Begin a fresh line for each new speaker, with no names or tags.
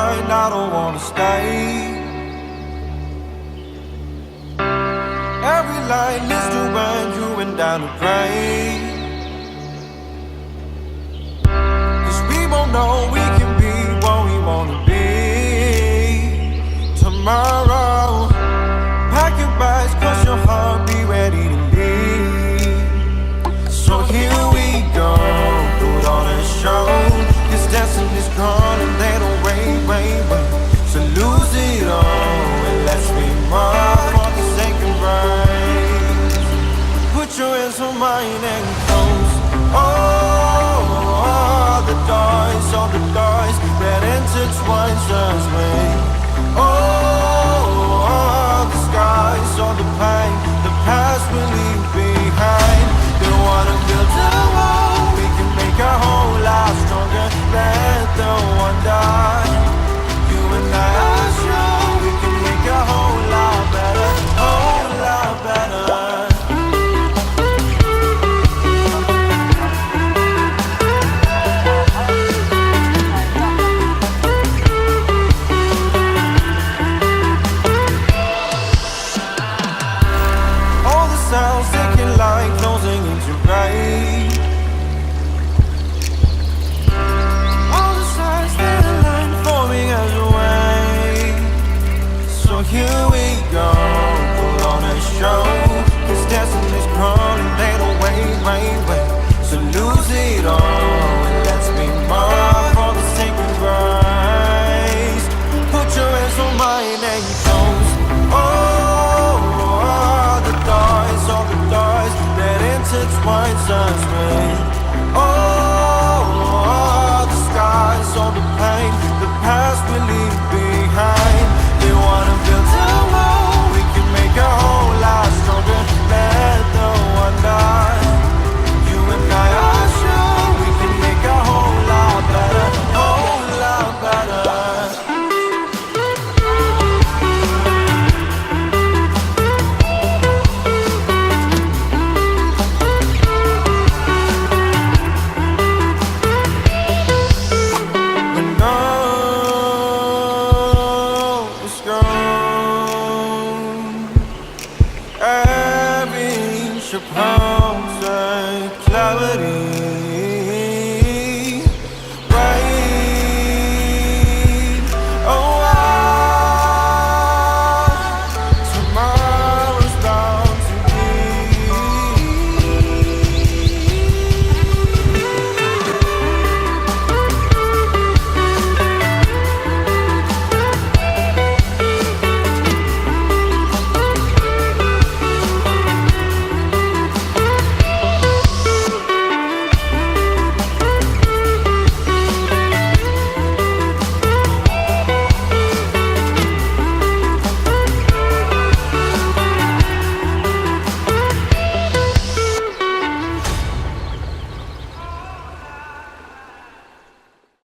mind, I don't wanna stay. Every line is to run you and down to pray. Cause we won't know we can be what we wanna be tomorrow. Pack your bags, cross your heart, be ready to leave. So here we go, put on a show. This destiny's calling, they don't wait. So lose it all and let's be more for the sake of right. Put your hands on mine and close all the doors that intertwines us with. All the skies, all the pain, the past we leave behind. They wanna build a wall, we can make our whole life stronger. Let the one die. You and I are sure we can make a whole lot better, whole lot better. Sounds taking like closing into right. All the signs that align forming as a way. So here we go, put on a show. This destiny's crawling, they don't wait. So lose it all and let's be more for the sake of grace. Put your hands on mine and close all the doors that intertwines us with. All the skies, all the pain, the past we leave behind. They wanna build a wall, we can make our whole life stronger. Let the one die. You and I are sure we can make our whole lot better, whole lot better. Clarity.